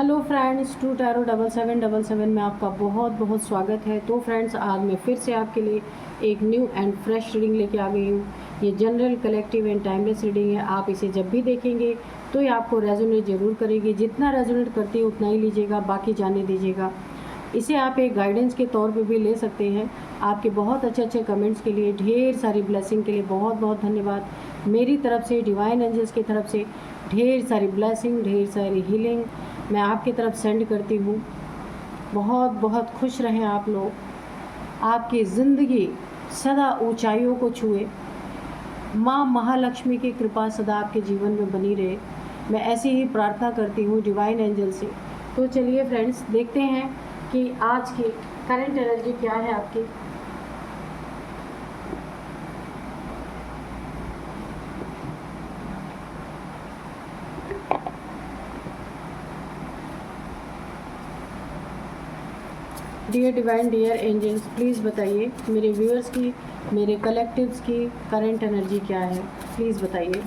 Hello friends, to tarot 7777 में आपका बहुत बहुत स्वागत है। तो फ्रेंड्स, आज मैं फिर से आपके लिए एक न्यू एंड फ्रेश रीडिंग लेके आ गई हूँ। ये general, collective and timeless reading है। आप इसे जब भी देखेंगे तो ये आपको रेजोनेट ज़रूर करेगी। जितना रेजोनेट करती है उतना ही लीजिएगा, बाकी जाने दीजिएगा। इसे आप एक गाइडेंस के तौर पे भी ले सकते हैं। आपके बहुत अच्छे अच्छे कमेंट्स के लिए, ढेर सारी ब्लेसिंग के लिए बहुत बहुत धन्यवाद। मेरी तरफ से, डिवाइन एंजल्स की तरफ से ढेर सारी ब्लेसिंग, ढेर सारी हीलिंग मैं आपकी तरफ सेंड करती हूँ। बहुत बहुत खुश रहें आप लोग। आपकी ज़िंदगी सदा ऊंचाइयों को छुए। माँ महालक्ष्मी की कृपा सदा आपके जीवन में बनी रहे, मैं ऐसी ही प्रार्थना करती हूँ डिवाइन एंजल से। तो चलिए फ्रेंड्स, देखते हैं कि आज की करंट एनर्जी क्या है आपकी। Dear divine, dear angels, please बताइए मेरे व्यूअर्स की, मेरे कलेक्टिव्स की करंट एनर्जी क्या है, प्लीज़ बताइए।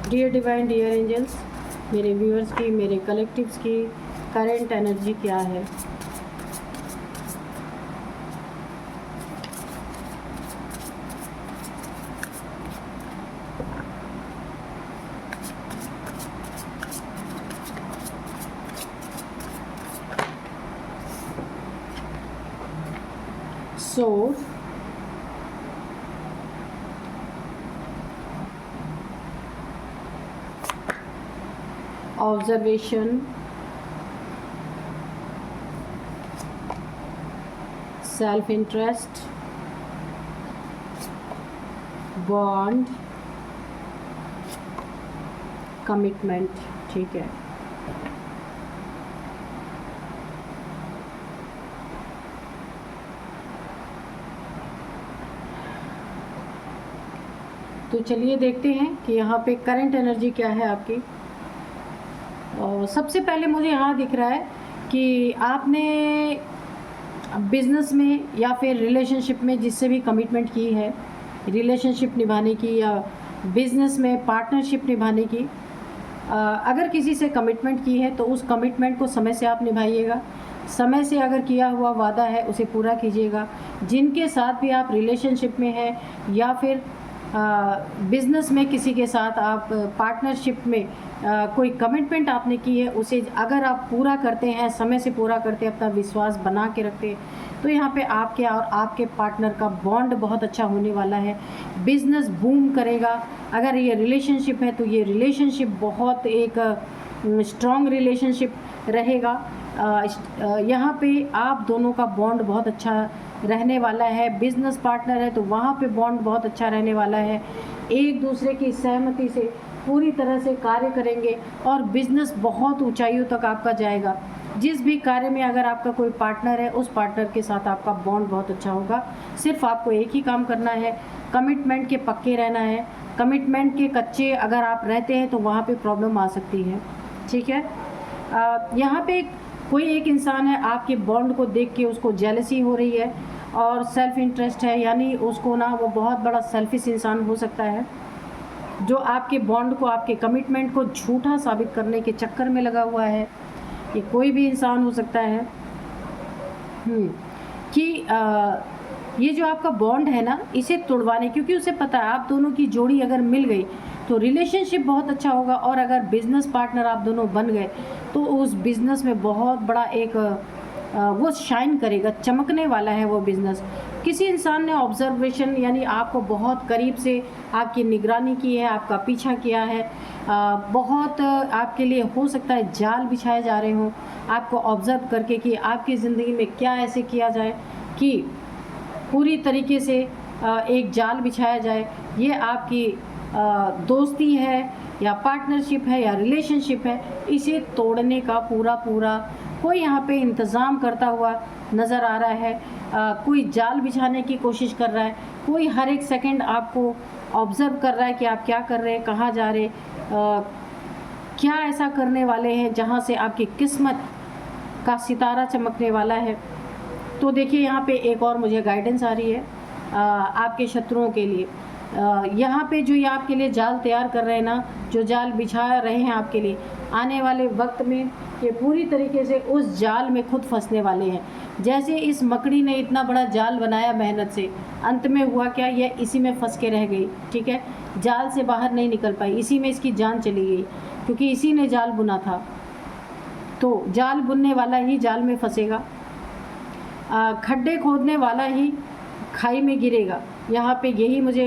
डियर डिवाइन, डियर एंजल्स, मेरे व्यूअर्स की, मेरे कलेक्टिव्स की करंट एनर्जी क्या है। Sword, observation, self-interest, bond, commitment। ठीक है, तो चलिए देखते हैं कि यहाँ पे करंट एनर्जी क्या है आपकी। और सबसे पहले मुझे यहाँ दिख रहा है कि आपने बिज़नेस में या फिर रिलेशनशिप में जिससे भी कमिटमेंट की है, रिलेशनशिप निभाने की या बिज़नेस में पार्टनरशिप निभाने की, अगर किसी से कमिटमेंट की है तो उस कमिटमेंट को समय से आप निभाइएगा। समय से अगर किया हुआ वादा है उसे पूरा कीजिएगा। जिनके साथ भी आप रिलेशनशिप में हैं या फिर बिज़नेस में किसी के साथ आप पार्टनरशिप में कोई कमिटमेंट आपने की है, उसे अगर आप पूरा करते हैं, समय से पूरा करते हैं, अपना विश्वास बना के रखते हैं, तो यहाँ पे आपके और आपके पार्टनर का बॉन्ड बहुत अच्छा होने वाला है। बिज़नेस बूम करेगा। अगर ये रिलेशनशिप है तो ये रिलेशनशिप बहुत एक स्ट्रॉन्ग रिलेशनशिप रहेगा। यहाँ पे आप दोनों का बॉन्ड बहुत अच्छा रहने वाला है। बिज़नेस पार्टनर है तो वहाँ पे बॉन्ड बहुत अच्छा रहने वाला है। एक दूसरे की सहमति से पूरी तरह से कार्य करेंगे और बिज़नेस बहुत ऊंचाइयों तक आपका जाएगा। जिस भी कार्य में अगर आपका कोई पार्टनर है, उस पार्टनर के साथ आपका बॉन्ड बहुत अच्छा होगा। सिर्फ आपको एक ही काम करना है, कमिटमेंट के पक्के रहना है। कमिटमेंट के कच्चे अगर आप रहते हैं तो वहाँ पे प्रॉब्लम आ सकती है। ठीक है, यहाँ पे कोई एक इंसान है, आपके बॉन्ड को देख के उसको जेलसी हो रही है और सेल्फ इंटरेस्ट है, यानी उसको ना वो बहुत बड़ा सेल्फिश इंसान हो सकता है जो आपके बॉन्ड को, आपके कमिटमेंट को झूठा साबित करने के चक्कर में लगा हुआ है। ये कोई भी इंसान हो सकता है कि ये जो आपका बॉन्ड है ना, इसे तोड़वाने, क्योंकि उसे पता है आप दोनों की जोड़ी अगर मिल गई तो रिलेशनशिप बहुत अच्छा होगा। और अगर बिज़नेस पार्टनर आप दोनों बन गए तो उस बिज़नेस में बहुत बड़ा एक वो शाइन करेगा, चमकने वाला है वो बिज़नेस। किसी इंसान ने ऑब्जर्वेशन यानी आपको बहुत करीब से आपकी निगरानी की है, आपका पीछा किया है, बहुत आपके लिए हो सकता है जाल बिछाए जा रहे हों आपको ऑब्ज़र्व करके कि आपकी ज़िंदगी में क्या ऐसे किया जाए कि पूरी तरीके से एक जाल बिछाया जाए। ये आपकी दोस्ती है या पार्टनरशिप है या रिलेशनशिप है, इसे तोड़ने का पूरा कोई यहाँ पे इंतज़ाम करता हुआ नज़र आ रहा है। कोई जाल बिछाने की कोशिश कर रहा है, कोई हर एक सेकंड आपको ऑब्ज़र्व कर रहा है कि आप क्या कर रहे हैं, कहाँ जा रहे, क्या ऐसा करने वाले हैं जहाँ से आपकी किस्मत का सितारा चमकने वाला है। तो देखिए, यहाँ पे एक और मुझे गाइडेंस आ रही है आपके शत्रुओं के लिए। यहाँ पे जो ये आपके लिए जाल तैयार कर रहे हैं ना, जो जाल बिछा रहे हैं आपके लिए, आने वाले वक्त में ये पूरी तरीके से उस जाल में खुद फंसने वाले हैं। जैसे इस मकड़ी ने इतना बड़ा जाल बनाया मेहनत से, अंत में हुआ क्या, यह इसी में फंस के रह गई। ठीक है, जाल से बाहर नहीं निकल पाई, इसी में इसकी जान चली गई, क्योंकि इसी ने जाल बुना था। तो जाल बुनने वाला ही जाल में फंसेगा, खड्डे खोदने वाला ही खाई में गिरेगा। यहाँ पे यही मुझे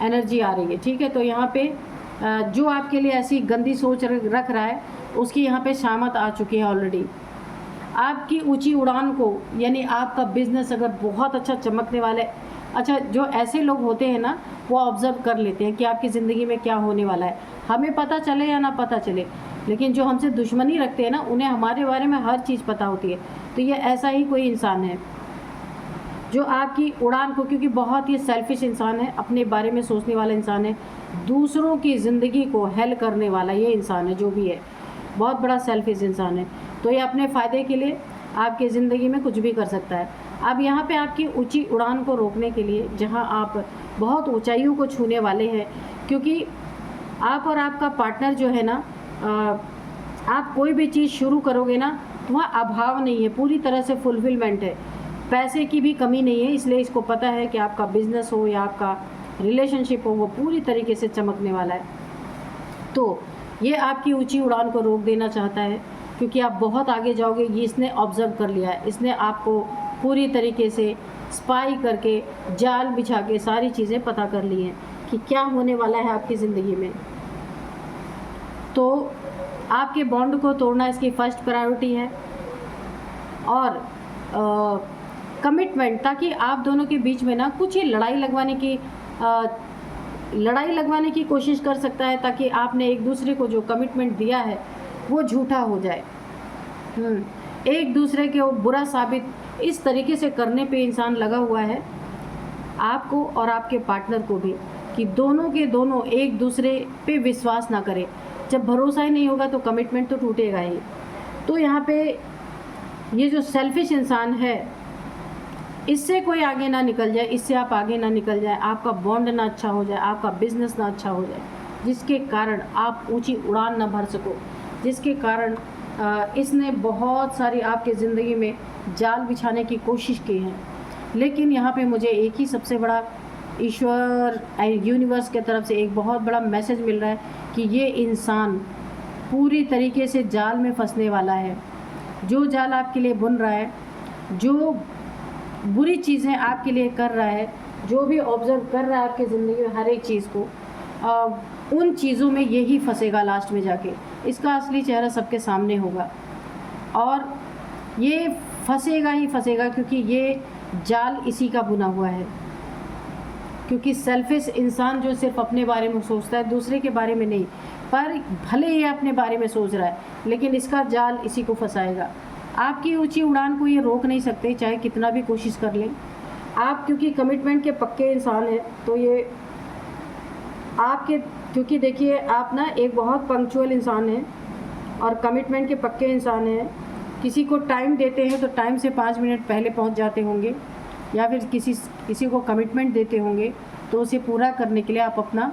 एनर्जी आ रही है। ठीक है, तो यहाँ पे जो आपके लिए ऐसी गंदी सोच रख रहा है, उसकी यहाँ पे शामत आ चुकी है ऑलरेडी। आपकी ऊंची उड़ान को, यानी आपका बिजनेस अगर बहुत अच्छा चमकने वाला है, अच्छा जो ऐसे लोग होते हैं ना, वो ऑब्ज़र्व कर लेते हैं कि आपकी ज़िंदगी में क्या होने वाला है, हमें पता चले या ना पता चले, लेकिन जो हमसे दुश्मनी रखते हैं ना, उन्हें हमारे बारे में हर चीज़ पता होती है। तो ये ऐसा ही कोई इंसान है जो आपकी उड़ान को, क्योंकि बहुत ही सेल्फिश इंसान है, अपने बारे में सोचने वाला इंसान है, दूसरों की ज़िंदगी को हेल करने वाला ये इंसान है, जो भी है बहुत बड़ा सेल्फिश इंसान है। तो ये अपने फ़ायदे के लिए आपकी ज़िंदगी में कुछ भी कर सकता है। अब यहाँ पे आपकी ऊंची उड़ान को रोकने के लिए, जहाँ आप बहुत ऊंचाइयों को छूने वाले हैं, क्योंकि आप और आपका पार्टनर जो है ना, आप कोई भी चीज़ शुरू करोगे ना, तो वहाँ अभाव नहीं है, पूरी तरह से फुलफिलमेंट है, पैसे की भी कमी नहीं है। इसलिए इसको पता है कि आपका बिजनेस हो या आपका रिलेशनशिप हो, वो पूरी तरीके से चमकने वाला है। तो ये आपकी ऊंची उड़ान को रोक देना चाहता है, क्योंकि आप बहुत आगे जाओगे, ये इसने ऑब्ज़र्व कर लिया है। इसने आपको पूरी तरीके से स्पाई करके, जाल बिछा के सारी चीज़ें पता कर ली हैं कि क्या होने वाला है आपकी ज़िंदगी में। तो आपके बॉन्ड को तोड़ना इसकी फर्स्ट प्रायोरिटी है, और कमिटमेंट, ताकि आप दोनों के बीच में ना कुछ ही लड़ाई लगवाने की कोशिश कर सकता है, ताकि आपने एक दूसरे को जो कमिटमेंट दिया है वो झूठा हो जाए। एक दूसरे के बुरा साबित इस तरीके से करने पे इंसान लगा हुआ है, आपको और आपके पार्टनर को भी, कि दोनों के दोनों एक दूसरे पे विश्वास ना करें। जब भरोसा ही नहीं होगा तो कमिटमेंट तो टूटेगा ही। तो यहाँ पे ये जो सेल्फिश इंसान है, इससे कोई आगे ना निकल जाए, इससे आप आगे ना निकल जाए, आपका बॉन्ड ना अच्छा हो जाए, आपका बिजनेस ना अच्छा हो जाए, जिसके कारण आप ऊंची उड़ान ना भर सको, जिसके कारण इसने बहुत सारी आपके ज़िंदगी में जाल बिछाने की कोशिश की है। लेकिन यहाँ पे मुझे एक ही सबसे बड़ा ईश्वर यूनिवर्स के तरफ से एक बहुत बड़ा मैसेज मिल रहा है कि ये इंसान पूरी तरीके से जाल में फंसने वाला है। जो जाल आपके लिए बुन रहा है, जो बुरी चीज़ें आपके लिए कर रहा है, जो भी ऑब्ज़र्व कर रहा है आपकी ज़िंदगी में हर एक चीज़ को, उन चीज़ों में यही फंसेगा लास्ट में जाके। इसका असली चेहरा सबके सामने होगा, और ये फंसेगा ही फंसेगा, क्योंकि ये जाल इसी का बुना हुआ है। क्योंकि सेल्फिश इंसान जो सिर्फ अपने बारे में सोचता है, दूसरे के बारे में नहीं, पर भले ये अपने बारे में सोच रहा है, लेकिन इसका जाल इसी को फंसाएगा। आपकी ऊंची उड़ान को ये रोक नहीं सकते, चाहे कितना भी कोशिश कर लें आप, क्योंकि कमिटमेंट के पक्के इंसान हैं। तो ये आपके, क्योंकि देखिए आप ना एक बहुत पंक्चुअल इंसान हैं और कमिटमेंट के पक्के इंसान हैं। किसी को टाइम देते हैं तो टाइम से 5 मिनट पहले पहुंच जाते होंगे, या फिर किसी को कमिटमेंट देते होंगे तो उसे पूरा करने के लिए आप अपना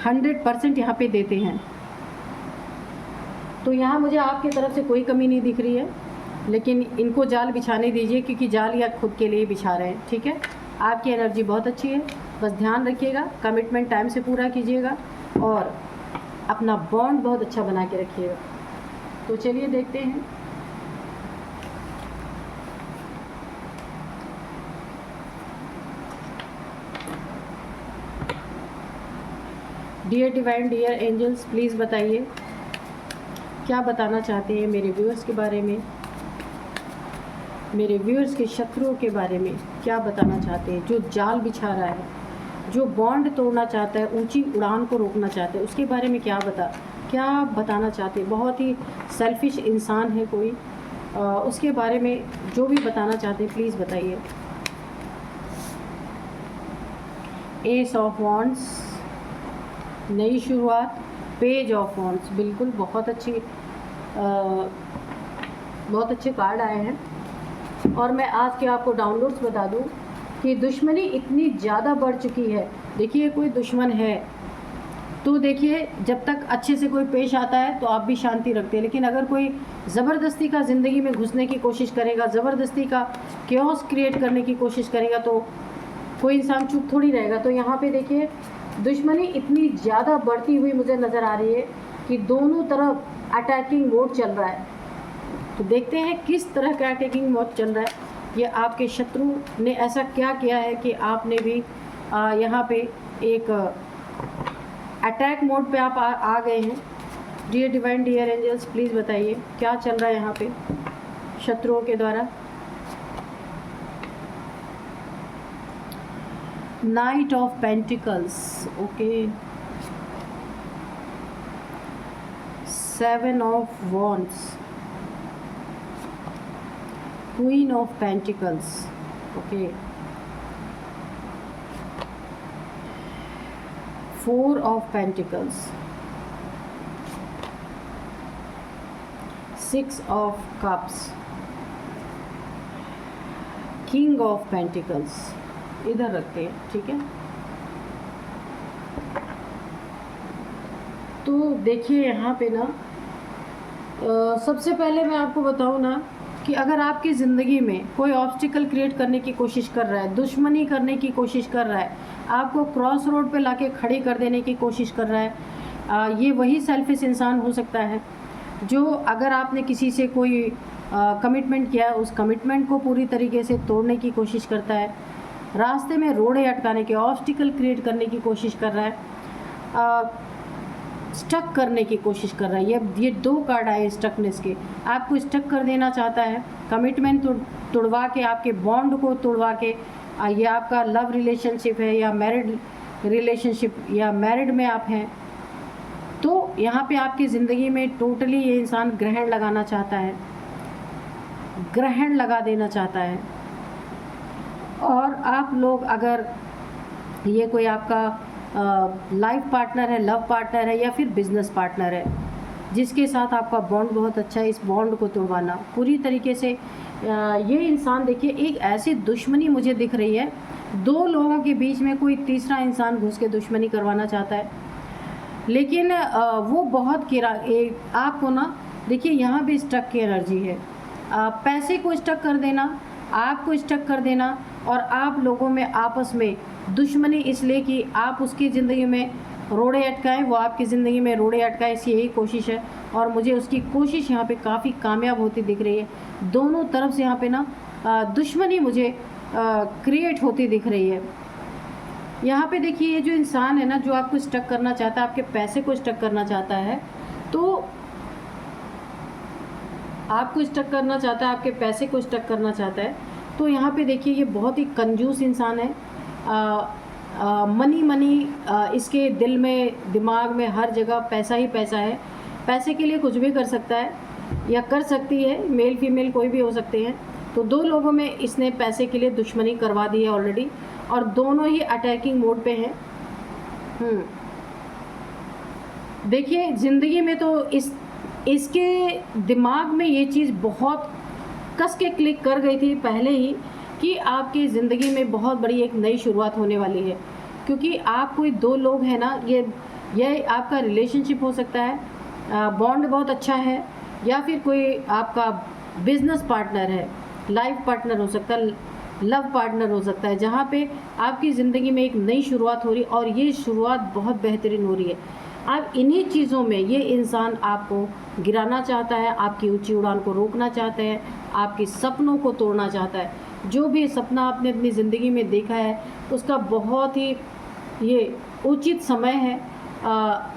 100% यहाँ पे देते हैं। तो यहाँ मुझे आपकी तरफ से कोई कमी नहीं दिख रही है, लेकिन इनको जाल बिछाने दीजिए, क्योंकि जाल या खुद के लिए बिछा रहे हैं। ठीक है, आपकी एनर्जी बहुत अच्छी है, बस ध्यान रखिएगा, कमिटमेंट टाइम से पूरा कीजिएगा और अपना बॉन्ड बहुत अच्छा बना के रखिएगा। तो चलिए देखते हैं। Dear divine, dear angels, please बताइए क्या बताना चाहते हैं मेरे व्यूअर्स के बारे में, मेरे व्यूअर्स के शत्रुओं के बारे में क्या बताना चाहते हैं। जो जाल बिछा रहा है, जो बॉन्ड तोड़ना चाहता है, ऊंची उड़ान को रोकना चाहता है, उसके बारे में क्या बताना चाहते हैं। बहुत ही सेल्फिश इंसान है कोई, उसके बारे में जो भी बताना चाहते हैं प्लीज़ बताइए। एस ऑफ वॉन्ड्स, नई शुरुआत। पेज ऑफ वॉन्ड्स, बिल्कुल बहुत अच्छे कार्ड आए हैं। और मैं आज के आपको डाउनलोड्स बता दूं कि दुश्मनी इतनी ज़्यादा बढ़ चुकी है देखिए कोई दुश्मन है तो देखिए जब तक अच्छे से कोई पेश आता है तो आप भी शांति रखते हैं, लेकिन अगर कोई ज़बरदस्ती का ज़िंदगी में घुसने की कोशिश करेगा, ज़बरदस्ती का केओस क्रिएट करने की कोशिश करेगा, तो कोई इंसान चुप थोड़ी रहेगा। तो यहाँ पे देखिए दुश्मनी इतनी ज़्यादा बढ़ती हुई मुझे नज़र आ रही है कि दोनों तरफ अटैकिंग मोड चल रहा है। तो देखते हैं किस तरह का अटैकिंग मोड चल रहा है। ये आपके शत्रु ने ऐसा क्या किया है कि आपने भी यहाँ पे एक अटैक मोड पे आप आ गए हैं। Dear divine, dear angels, please बताइए क्या चल रहा है यहाँ पे शत्रुओं के द्वारा। Night of pentacles, okay, 7 of wands, queen of pentacles, okay, 4 of Pentacles, 6 of Cups, King of Pentacles, इधर रखते हैं, ठीक है। तो देखिए यहाँ पे ना सबसे पहले मैं आपको बताऊँ ना कि अगर आपकी ज़िंदगी में कोई ऑब्स्टिकल क्रिएट करने की कोशिश कर रहा है, दुश्मनी करने की कोशिश कर रहा है, आपको क्रॉस रोड पे लाके खड़ी कर देने की कोशिश कर रहा है, ये वही सेल्फिश इंसान हो सकता है जो अगर आपने किसी से कोई कमिटमेंट किया है उस कमिटमेंट को पूरी तरीके से तोड़ने की कोशिश करता है, रास्ते में रोड़े अटकाने के, ऑब्स्टिकल क्रिएट करने की कोशिश कर रहा है, स्टक करने की कोशिश कर रहा है। ये 2 कार्ड आए स्टकनेस के। आपको स्टक कर देना चाहता है, कमिटमेंट तोड़वा के, आपके बॉन्ड को तोड़वा के। ये आपका लव रिलेशनशिप है या मैरिड रिलेशनशिप या मैरिड में आप हैं, तो यहाँ पे आपकी ज़िंदगी में टोटली ये इंसान ग्रहण लगाना चाहता है, ग्रहण लगा देना चाहता है। और आप लोग अगर ये कोई आपका लाइफ पार्टनर है, लव पार्टनर है या फिर बिजनेस पार्टनर है जिसके साथ आपका बॉन्ड बहुत अच्छा है, इस बॉन्ड को तोड़वाना पूरी तरीके से। ये इंसान देखिए एक ऐसी दुश्मनी मुझे दिख रही है, 2 लोगों के बीच में कोई तीसरा इंसान घुस के दुश्मनी करवाना चाहता है, लेकिन वो बहुत आपको ना देखिए यहाँ भी स्टक की एनर्जी है। पैसे को स्टक कर देना, आपको स्टक कर देना और आप लोगों में आपस में दुश्मनी, इसलिए कि आप उसकी ज़िंदगी में रोड़े अटकाएं, वो आपकी ज़िंदगी में रोड़े अटकाएं, इसकी यही कोशिश है। और मुझे उसकी कोशिश यहाँ पे काफ़ी कामयाब होती दिख रही है। दोनों तरफ से यहाँ पे ना दुश्मनी मुझे क्रिएट होती दिख रही है। यहाँ पे देखिए ये जो इंसान है ना, जो आपको स्टक करना चाहता है, आपके पैसे को स्टक करना चाहता है, तो आपको स्टक करना चाहता है, आपके पैसे को स्टक करना चाहता है, तो यहाँ पे देखिए ये बहुत ही कंजूस इंसान है। मनी इसके दिल में, दिमाग में, हर जगह पैसा ही पैसा है। पैसे के लिए कुछ भी कर सकता है या कर सकती है, मेल फीमेल कोई भी हो सकते हैं। तो 2 लोगों में इसने पैसे के लिए दुश्मनी करवा दी है ऑलरेडी, और दोनों ही अटैकिंग मोड पे हैं। देखिए ज़िंदगी में तो इसके दिमाग में ये चीज़ बहुत कस के क्लिक कर गई थी पहले ही कि आपकी ज़िंदगी में बहुत बड़ी एक नई शुरुआत होने वाली है, क्योंकि आप कोई 2 लोग हैं ना, ये आपका रिलेशनशिप हो सकता है, बॉन्ड बहुत अच्छा है, या फिर कोई आपका बिजनेस पार्टनर है, लाइफ पार्टनर हो सकता है, लव पार्टनर हो सकता है, जहाँ पे आपकी ज़िंदगी में एक नई शुरुआत हो रही है और ये शुरुआत बहुत बेहतरीन हो रही है। अब इन्हीं चीज़ों में ये इंसान आपको गिराना चाहता है, आपकी ऊंची उड़ान को रोकना चाहता है, आपके सपनों को तोड़ना चाहता है। जो भी सपना आपने अपनी ज़िंदगी में देखा है उसका बहुत ही ये उचित समय है,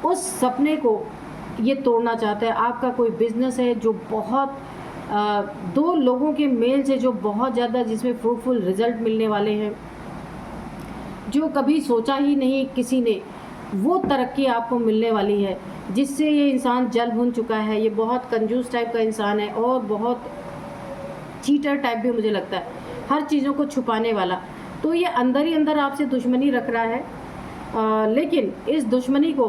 उस सपने को ये तोड़ना चाहता है। आपका कोई बिजनेस है जो बहुत 2 लोगों के मेल से जो बहुत ज़्यादा, जिसमें फ्रूटफुल रिजल्ट मिलने वाले हैं, जो कभी सोचा ही नहीं किसी ने, वो तरक्की आपको मिलने वाली है, जिससे ये इंसान जल भुन चुका है। ये बहुत कंजूस टाइप का इंसान है और बहुत चीटर टाइप भी मुझे लगता है, हर चीज़ों को छुपाने वाला। तो ये अंदर ही अंदर आपसे दुश्मनी रख रहा है, लेकिन इस दुश्मनी को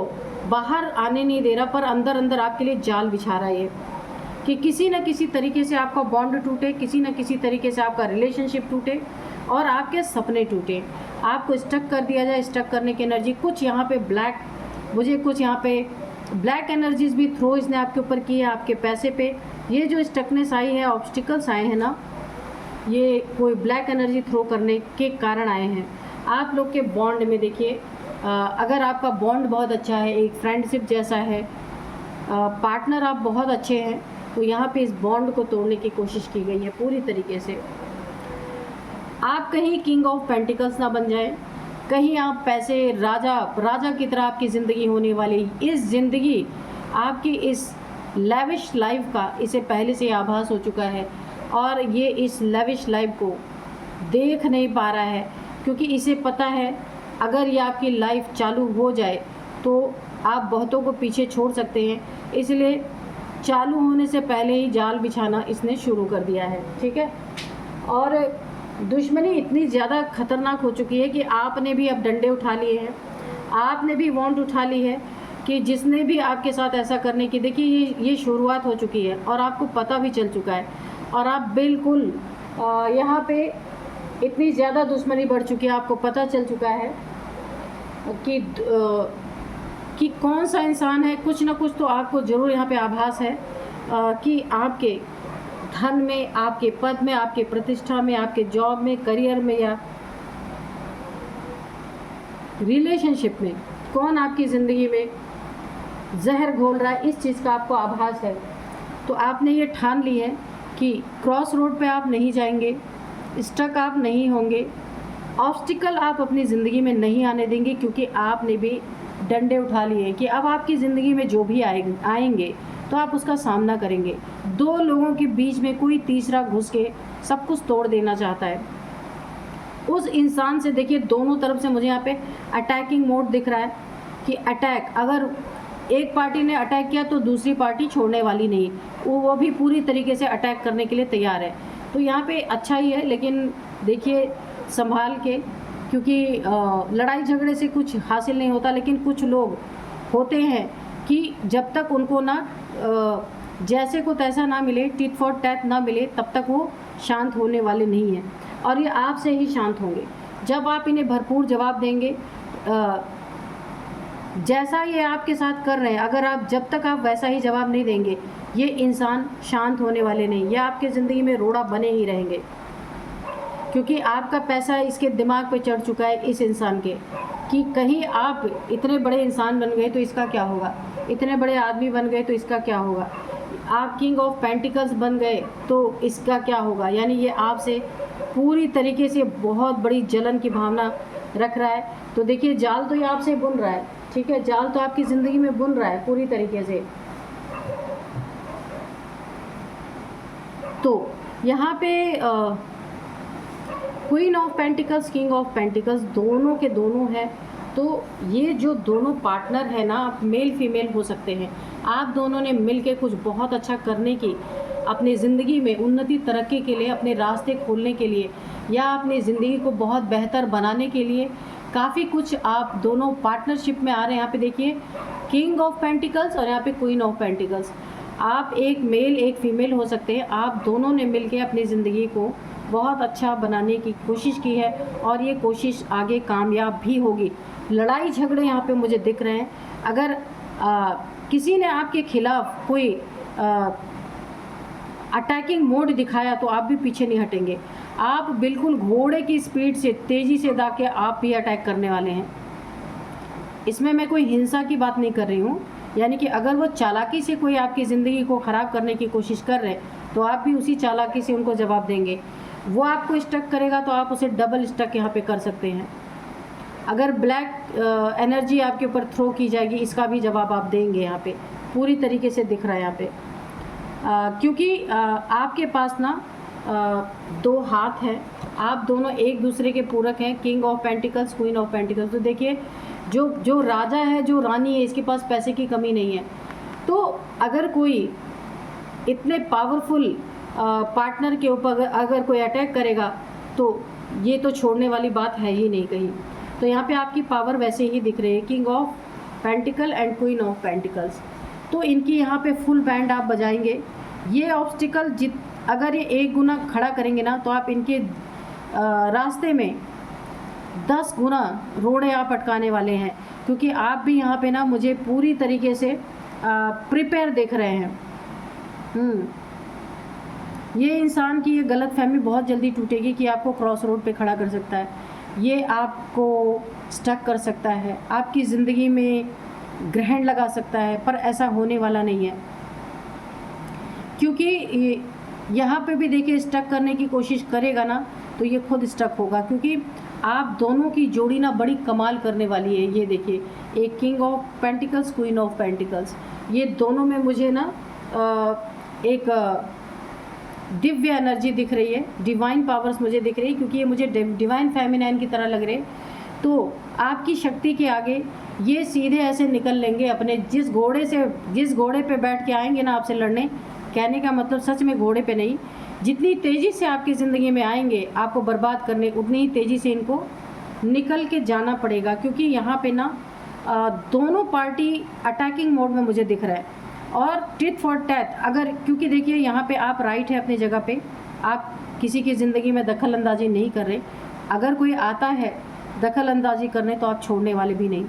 बाहर आने नहीं दे रहा, पर अंदर अंदर आपके लिए जाल बिछा रहा है ये, कि किसी न किसी तरीके से आपका बॉन्ड टूटे, किसी न किसी तरीके से आपका रिलेशनशिप टूटे और आपके सपने टूटे, आपको स्टक कर दिया जाए। स्टक करने की एनर्जी कुछ यहाँ पे ब्लैक, मुझे कुछ यहाँ पे ब्लैक एनर्जीज भी थ्रो इसने आपके ऊपर की है, आपके पैसे पे। ये जो स्टकनेस आई है, ऑब्स्टिकल्स आए हैं ना, ये कोई ब्लैक एनर्जी थ्रो करने के कारण आए हैं। आप लोग के बॉन्ड में देखिए, अगर आपका बॉन्ड बहुत अच्छा है, एक फ्रेंडशिप जैसा है, पार्टनर आप बहुत अच्छे हैं, तो यहाँ पे इस बॉन्ड को तोड़ने की कोशिश की गई है पूरी तरीके से। आप कहीं किंग ऑफ पेंटिकल्स ना बन जाए, कहीं आप पैसे राजा की तरह आपकी ज़िंदगी होने वाली, इस ज़िंदगी आपकी इस लेविश लाइफ का इसे पहले से आभास हो चुका है, और ये इस लेविश लाइफ को देख नहीं पा रहा है, क्योंकि इसे पता है अगर ये आपकी लाइफ चालू हो जाए तो आप बहुतों को पीछे छोड़ सकते हैं। इसलिए चालू होने से पहले ही जाल बिछाना इसने शुरू कर दिया है, ठीक है। और दुश्मनी इतनी ज़्यादा खतरनाक हो चुकी है कि आपने भी अब डंडे उठा लिए हैं, आपने भी वांट उठा ली है कि जिसने भी आपके साथ ऐसा करने की, देखिए ये शुरुआत हो चुकी है और आपको पता भी चल चुका है, और आप बिल्कुल यहाँ पे इतनी ज़्यादा दुश्मनी बढ़ चुकी है, आपको पता चल चुका है कि कौन सा इंसान है। कुछ ना कुछ तो आपको ज़रूर यहाँ पे आभास है कि आपके धन में, आपके पद में, आपके प्रतिष्ठा में, आपके जॉब में, करियर में या रिलेशनशिप में कौन आपकी ज़िंदगी में जहर घोल रहा है, इस चीज़ का आपको आभास है। तो आपने ये ठान ली है कि क्रॉस रोड पे आप नहीं जाएंगे, स्टक आप नहीं होंगे, ऑब्स्टिकल आप अपनी ज़िंदगी में नहीं आने देंगे, क्योंकि आपने भी डंडे उठा लिए हैं कि अब आपकी ज़िंदगी में जो भी आएंगे तो आप उसका सामना करेंगे। दो लोगों के बीच में कोई तीसरा घुस के सब कुछ तोड़ देना चाहता है। उस इंसान से देखिए दोनों तरफ से मुझे यहाँ पे अटैकिंग मोड दिख रहा है कि अटैक, अगर एक पार्टी ने अटैक किया तो दूसरी पार्टी छोड़ने वाली नहीं, वो भी पूरी तरीके से अटैक करने के लिए तैयार है। तो यहाँ पे अच्छा ही है, लेकिन देखिए संभाल के, क्योंकि लड़ाई झगड़े से कुछ हासिल नहीं होता। लेकिन कुछ लोग होते हैं कि जब तक उनको ना जैसे को तैसा ना मिले, टिट फॉर टैट ना मिले, तब तक वो शांत होने वाले नहीं हैं, और ये आपसे ही शांत होंगे जब आप इन्हें भरपूर जवाब देंगे। जैसा ये आपके साथ कर रहे हैं, अगर आप जब तक आप वैसा ही जवाब नहीं देंगे, ये इंसान शांत होने वाले नहीं, ये आपके ज़िंदगी में रोड़ा बने ही रहेंगे, क्योंकि आपका पैसा इसके दिमाग पे चढ़ चुका है इस इंसान के कि कहीं आप इतने बड़े इंसान बन गए तो इसका क्या होगा, इतने बड़े आदमी बन गए तो इसका क्या होगा, आप किंग ऑफ पेंटिकल्स बन गए तो इसका क्या होगा। यानी ये आपसे पूरी तरीके से बहुत बड़ी जलन की भावना रख रहा है। तो देखिए जाल तो ये आपसे बुन रहा है, ठीक है, जाल तो आपकी ज़िंदगी में बुन रहा है पूरी तरीके से। तो यहाँ पे queen of pentacles, king of pentacles दोनों के दोनों हैं। तो ये जो दोनों पार्टनर है ना, आप मेल फीमेल हो सकते हैं, आप दोनों ने मिलके कुछ बहुत अच्छा करने की, अपनी ज़िंदगी में उन्नति तरक्की के लिए, अपने रास्ते खोलने के लिए, या अपनी ज़िंदगी को बहुत बेहतर बनाने के लिए काफ़ी कुछ आप दोनों पार्टनरशिप में आ रहे हैं। यहाँ पे देखिए किंग ऑफ पेंटिकल्स और यहाँ पे क्वीन ऑफ पेंटिकल्स, आप एक मेल एक फीमेल हो सकते हैं, आप दोनों ने मिलके अपनी ज़िंदगी को बहुत अच्छा बनाने की कोशिश की है, और ये कोशिश आगे कामयाब भी होगी। लड़ाई झगड़े यहाँ पे मुझे दिख रहे हैं। अगर किसी ने आपके खिलाफ कोई अटैकिंग मोड दिखाया तो आप भी पीछे नहीं हटेंगे, आप बिल्कुल घोड़े की स्पीड से, तेज़ी से दौड़ के आप भी अटैक करने वाले हैं। इसमें मैं कोई हिंसा की बात नहीं कर रही हूँ, यानी कि अगर वो चालाकी से कोई आपकी ज़िंदगी को ख़राब करने की कोशिश कर रहे हैं तो आप भी उसी चालाकी से उनको जवाब देंगे। वो आपको स्टक करेगा तो आप उसे डबल स्टक यहाँ पे कर सकते हैं। अगर ब्लैक एनर्जी आपके ऊपर थ्रो की जाएगी, इसका भी जवाब आप देंगे। यहाँ पे पूरी तरीके से दिख रहा है यहाँ पे, क्योंकि आपके पास ना दो हाथ हैं, आप दोनों एक दूसरे के पूरक हैं, king of pentacles, queen of pentacles. तो देखिए जो राजा है, जो रानी है, इसके पास पैसे की कमी नहीं है। तो अगर कोई इतने पावरफुल पार्टनर के ऊपर अगर कोई अटैक करेगा तो ये तो छोड़ने वाली बात है ही नहीं कहीं। तो यहाँ पे आपकी पावर वैसे ही दिख रही है, king of pentacle and queen of pentacles. तो इनकी यहाँ पे फुल बैंड आप बजाएंगे। ये ऑब्स्टिकल अगर ये एक गुना खड़ा करेंगे ना, तो आप इनके रास्ते में 10 गुना रोड़े आप अटकाने वाले हैं, क्योंकि आप भी यहाँ पे ना मुझे पूरी तरीके से प्रिपेयर देख रहे हैं। ये इंसान की ये गलत फहमी बहुत जल्दी टूटेगी कि आपको क्रॉस रोड पे खड़ा कर सकता है, ये आपको स्टक कर सकता है, आपकी ज़िंदगी में ग्रहण लगा सकता है, पर ऐसा होने वाला नहीं है। क्योंकि यहाँ पे भी देखिए स्टक करने की कोशिश करेगा ना तो ये खुद स्टक होगा, क्योंकि आप दोनों की जोड़ी ना बड़ी कमाल करने वाली है। ये देखिए, एक king of pentacles, queen of pentacles, ये दोनों में मुझे ना एक दिव्य एनर्जी दिख रही है, डिवाइन पावर्स मुझे दिख रही है, क्योंकि ये मुझे डिवाइन फेमिनाइन की तरह लग रहे। तो आपकी शक्ति के आगे ये सीधे ऐसे निकल लेंगे अपने जिस घोड़े पे बैठ के आएंगे ना आपसे लड़ने, कहने का मतलब सच में घोड़े पे नहीं, जितनी तेज़ी से आपकी ज़िंदगी में आएंगे आपको बर्बाद करने, उतनी ही तेज़ी से इनको निकल के जाना पड़ेगा। क्योंकि यहाँ पे ना दोनों पार्टी अटैकिंग मोड में मुझे दिख रहा है, और टिट फॉर टैट, अगर, क्योंकि देखिए यहाँ पे आप राइट है अपनी जगह पे, आप किसी की ज़िंदगी में दखल अंदाजी नहीं कर रहे। अगर कोई आता है दखल अंदाजी करने तो आप छोड़ने वाले भी नहीं,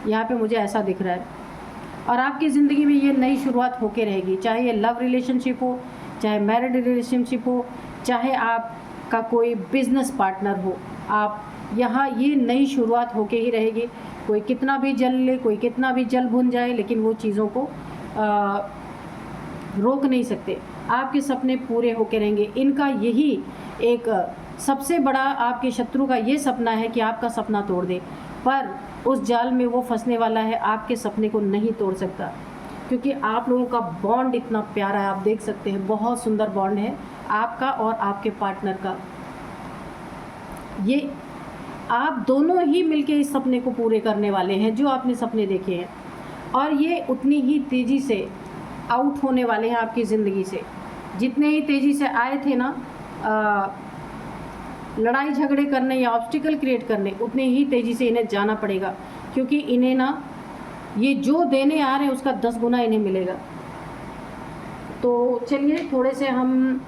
यहाँ पे मुझे ऐसा दिख रहा है। और आपकी ज़िंदगी में ये नई शुरुआत होके रहेगी, चाहे ये लव रिलेशनशिप हो, चाहे मैरिड रिलेशनशिप हो, चाहे आपका कोई बिजनेस पार्टनर हो, आप यहाँ ये नई शुरुआत होके ही रहेगी। कोई कितना भी जल ले, कोई कितना भी जल भुन जाए, लेकिन वो चीज़ों को रोक नहीं सकते। आपके सपने पूरे होके रहेंगे। इनका यही एक सबसे बड़ा आपके शत्रु का ये सपना है कि आपका सपना तोड़ दे, पर उस जाल में वो फंसने वाला है, आपके सपने को नहीं तोड़ सकता। क्योंकि आप लोगों का बॉन्ड इतना प्यारा है, आप देख सकते हैं, बहुत सुंदर बॉन्ड है आपका और आपके पार्टनर का। ये आप दोनों ही मिलके इस सपने को पूरे करने वाले हैं जो आपने सपने देखे हैं, और ये उतनी ही तेज़ी से आउट होने वाले हैं आपकी ज़िंदगी से। जितने ही तेज़ी से आए थे ना लड़ाई झगड़े करने या ऑब्स्टिकल क्रिएट करने, उतने ही तेज़ी से इन्हें जाना पड़ेगा, क्योंकि इन्हें ना ये जो देने आ रहे हैं उसका 10 गुना इन्हें मिलेगा। तो चलिए थोड़े से हम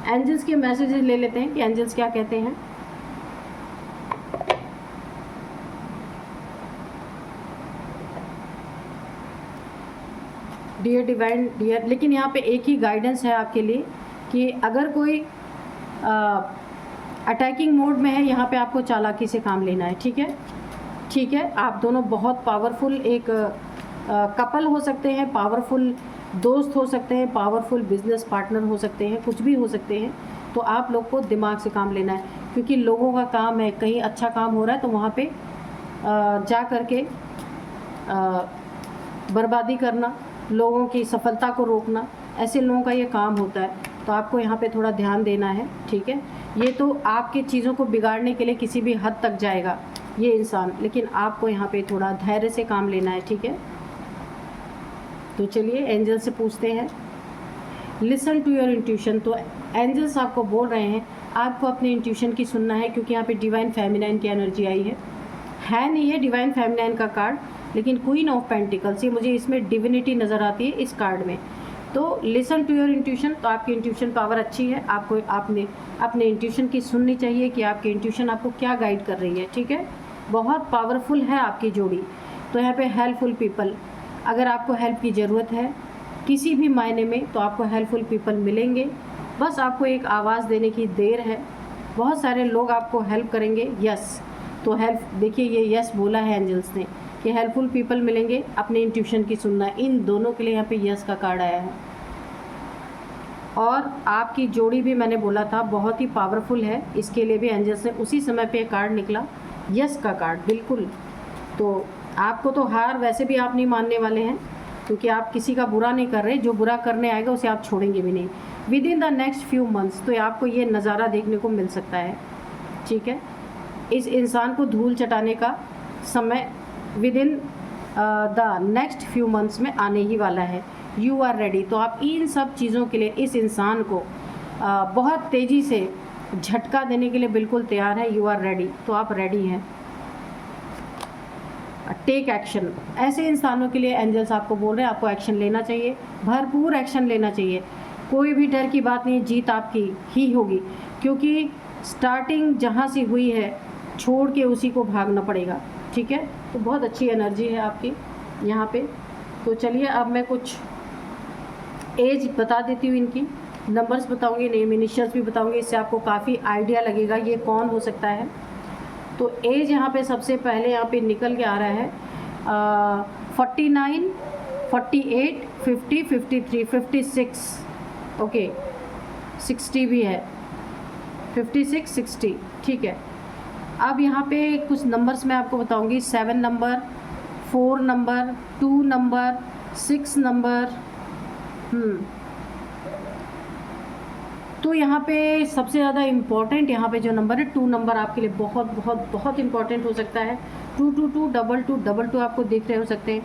एंजल्स के मैसेजेस ले लेते हैं कि एंजल्स क्या कहते हैं। डियर डिवाइन डियर, लेकिन यहाँ पे एक ही गाइडेंस है आपके लिए कि अगर कोई अटैकिंग मोड में है, यहाँ पे आपको चालाकी से काम लेना है। ठीक है, ठीक है। आप दोनों बहुत पावरफुल एक कपल हो सकते हैं, पावरफुल दोस्त हो सकते हैं, पावरफुल बिजनेस पार्टनर हो सकते हैं, कुछ भी हो सकते हैं। तो आप लोग को दिमाग से काम लेना है, क्योंकि लोगों का काम है, कहीं अच्छा काम हो रहा है तो वहाँ पे जा कर के बर्बादी करना, लोगों की सफलता को रोकना, ऐसे लोगों का ये काम होता है। तो आपको यहाँ पे थोड़ा ध्यान देना है। ठीक है, ये तो आपकी चीज़ों को बिगाड़ने के लिए किसी भी हद तक जाएगा ये इंसान, लेकिन आपको यहाँ पे थोड़ा धैर्य से काम लेना है। ठीक है, तो चलिए एंजल से पूछते हैं। Listen to your intuition. तो एंजल्स आपको बोल रहे हैं आपको अपने इंट्यूशन की सुनना है, क्योंकि यहाँ पे डिवाइन फेमिनाइन की एनर्जी आई है नहीं है डिवाइन फेमिनाइन का कार्ड, लेकिन क्वीन ऑफ पेंटिकल्स, ये मुझे इसमें डिविनिटी नज़र आती है इस कार्ड में। तो लिसन टू योर इंट्यूशन, तो आपकी इंट्यूशन पावर अच्छी है, आपको आपने अपने इंट्यूशन की सुननी चाहिए कि आपकी इंट्यूशन आपको क्या गाइड कर रही है। ठीक है, बहुत पावरफुल है आपकी जोड़ी। तो यहाँ पे हेल्पफुल पीपल, अगर आपको हेल्प की ज़रूरत है किसी भी मायने में तो आपको हेल्पफुल पीपल मिलेंगे, बस आपको एक आवाज़ देने की देर है। बहुत सारे लोग आपको हेल्प करेंगे। यस, तो हेल्प, देखिए ये यस बोला है एंजल्स ने कि हेल्पफुल पीपल मिलेंगे, अपने इंट्यूशन की सुनना। इन दोनों के लिए यहाँ पे यस का कार्ड आया है। और आपकी जोड़ी भी मैंने बोला था बहुत ही पावरफुल है, इसके लिए भी एंजल्स ने उसी समय पे कार्ड निकला, यस का कार्ड, बिल्कुल। तो आपको तो हार वैसे भी आप नहीं मानने वाले हैं, क्योंकि आप किसी का बुरा नहीं कर रहे, जो बुरा करने आएगा उसे आप छोड़ेंगे भी नहीं with in the next few months. तो आपको ये नज़ारा देखने को मिल सकता है। ठीक है, इस इंसान को धूल चटाने का समय within the next few months में आने ही वाला है। You are ready. तो आप इन सब चीज़ों के लिए इस इंसान को बहुत तेज़ी से झटका देने के लिए बिल्कुल तैयार है। यू आर रेडी, तो आप रेडी हैं। टेक एक्शन, ऐसे इंसानों के लिए एंजल्स आपको बोल रहे हैं आपको एक्शन लेना चाहिए, भरपूर एक्शन लेना चाहिए। कोई भी डर की बात नहीं, जीत आपकी ही होगी, क्योंकि स्टार्टिंग जहाँ से हुई है छोड़ के उसी को भागना पड़ेगा, ठीक है। तो बहुत अच्छी एनर्जी है आपकी यहाँ पे। तो चलिए अब मैं कुछ एज बता देती हूँ, इनकी नंबर्स बताऊँगी, नेम इनिशियल्स भी बताऊँगी, इससे आपको काफ़ी आइडिया लगेगा ये कौन हो सकता है। तो एज यहाँ पे सबसे पहले यहाँ पे निकल के आ रहा है 49, 48, 50, 53, 56, ओके 60 भी है, 56, 60, ठीक है। अब यहाँ पे कुछ नंबर्स मैं आपको बताऊँगी, 7 नंबर, 4 नंबर, 2 नंबर, 6 नंबर। तो यहाँ पे सबसे ज़्यादा इम्पॉर्टेंट यहाँ पे जो नंबर है 2 नंबर आपके लिए बहुत बहुत बहुत इम्पॉर्टेंट हो सकता है। 222, 22, 22 आपको दिख रहे हो सकते हैं।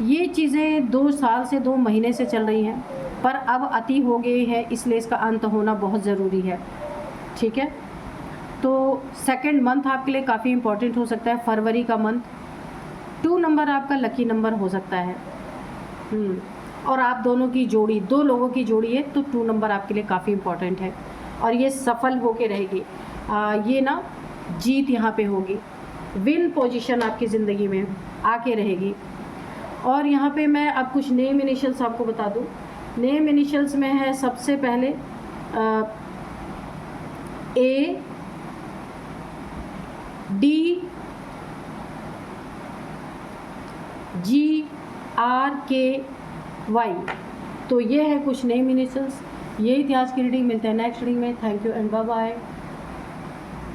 ये चीज़ें 2 साल से 2 महीने से चल रही हैं, पर अब अति हो गई है, इसलिए इसका अंत होना बहुत ज़रूरी है, ठीक है। तो सेकंड मंथ आपके लिए काफ़ी इम्पॉर्टेंट हो सकता है, फरवरी का मंथ। 2 नंबर आपका लकी नंबर हो सकता है। और आप दोनों की जोड़ी, 2 लोगों की जोड़ी है, तो 2 नंबर आपके लिए काफ़ी इम्पॉर्टेंट है और ये सफल होके रहेगी। ये ना जीत यहाँ पे होगी, विन पोजीशन आपकी ज़िंदगी में आके रहेगी। और यहाँ पे मैं अब कुछ नेम इनिशियल्स आपको बता दूँ। नेम इनिशियल्स में है सबसे पहले A, D, G, R, K, Y। तो ये है कुछ नेम इनिशियल्स। यही थी आज की रीडिंग। मिलते हैं नेक्स्ट रीडिंग में। Thank you and bye bye.